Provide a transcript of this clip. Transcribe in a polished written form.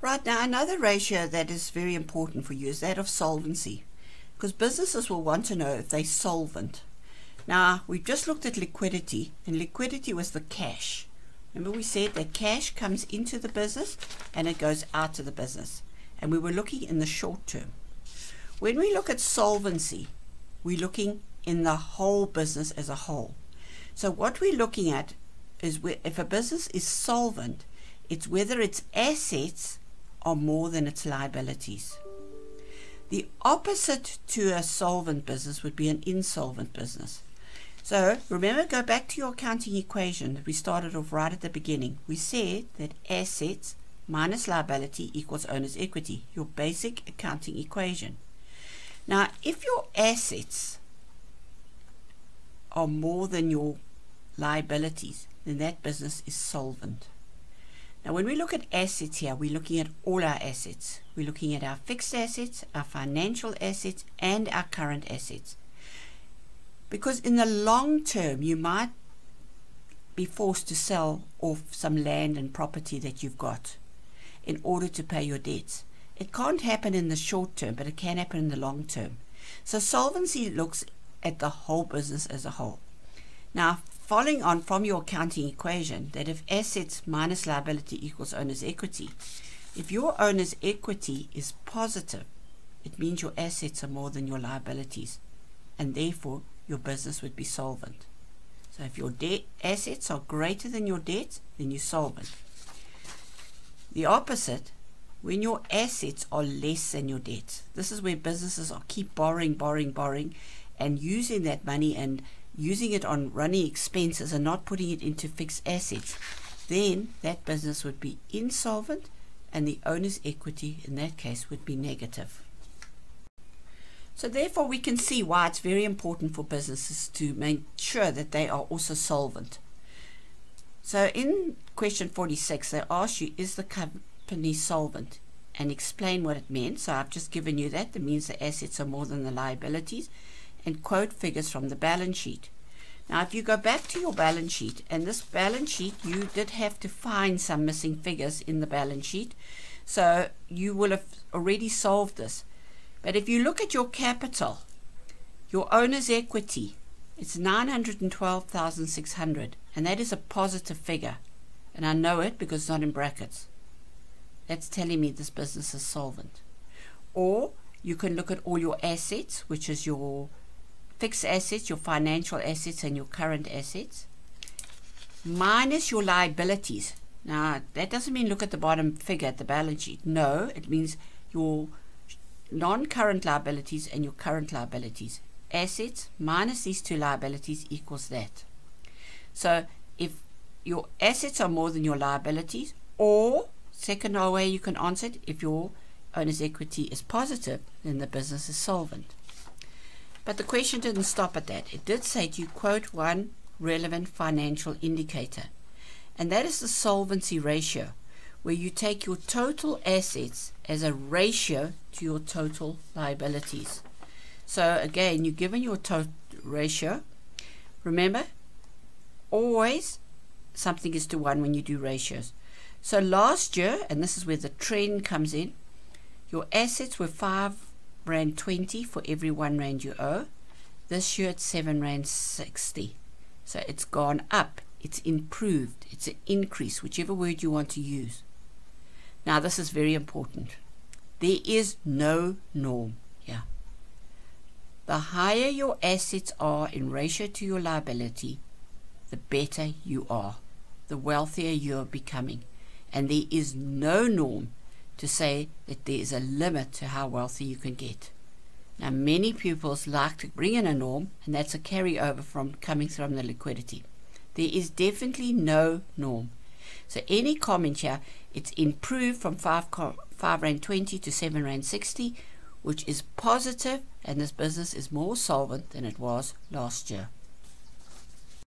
Right, now another ratio that is very important for you is that of solvency, because businesses will want to know if they're solvent. Now, we've just looked at liquidity, and liquidity was the cash. Remember we said that cash comes into the business and it goes out of the business, and we were looking in the short term. When we look at solvency, we're looking in the whole business as a whole. So what we're looking at is if a business is solvent, it's whether its assets are more than its liabilities. The opposite to a solvent business would be an insolvent business. So remember, go back to your accounting equation that we started off right at the beginning. We said that assets minus liability equals owner's equity, your basic accounting equation. Now, if your assets are more than your liabilities, then that business is solvent. Now, when we look at assets here, we're looking at all our assets. We're looking at our fixed assets, our financial assets, and our current assets. Because in the long term, you might be forced to sell off some land and property that you've got in order to pay your debts. It can't happen in the short term, but it can happen in the long term. So solvency looks at the whole business as a whole. Now, following on from your accounting equation, that if assets minus liability equals owner's equity, if your owner's equity is positive, it means your assets are more than your liabilities, and therefore your business would be solvent. So if your assets are greater than your debts, then you're solvent. The opposite, when your assets are less than your debts, this is where businesses keep borrowing, and using that money and using it on running expenses and not putting it into fixed assets, then that business would be insolvent, and the owner's equity in that case would be negative. So therefore we can see why it's very important for businesses to make sure that they are also solvent. So in question 46, they ask you, is the company solvent? And explain what it meant. So I've just given you that. That means the assets are more than the liabilities, and quote figures from the balance sheet. Now if you go back to your balance sheet, and this balance sheet, you did have to find some missing figures in the balance sheet, so you will have already solved this. But if you look at your capital, your owner's equity, it's 912,600, and that is a positive figure, and I know it because it's not in brackets. That's telling me this business is solvent. Or you can look at all your assets, which is your fixed assets, your financial assets, and your current assets, minus your liabilities. Now, that doesn't mean look at the bottom figure at the balance sheet. No, it means your non-current liabilities and your current liabilities. Assets minus these two liabilities equals that. So if your assets are more than your liabilities, or second way you can answer it, if your owner's equity is positive, then the business is solvent. But the question didn't stop at that. It did say to you, quote one relevant financial indicator, and that is the solvency ratio, where you take your total assets as a ratio to your total liabilities. So again, you're given your total ratio. Remember, always something is to 1 when you do ratios. So last year, and this is where the trend comes in, your assets were 5 Rand 20 for every 1 Rand you owe. This year it's 7 Rand 60. So it's gone up, it's improved, it's an increase, whichever word you want to use. Now this is very important. There is no norm here. The higher your assets are in ratio to your liability, the better you are, the wealthier you are becoming. And there is no norm to say that there is a limit to how wealthy you can get. Now many pupils like to bring in a norm, and that's a carryover from coming from the liquidity. There is definitely no norm. So any comment here, it's improved from 5 Rand 20 to 7 Rand 60, which is positive, and this business is more solvent than it was last year.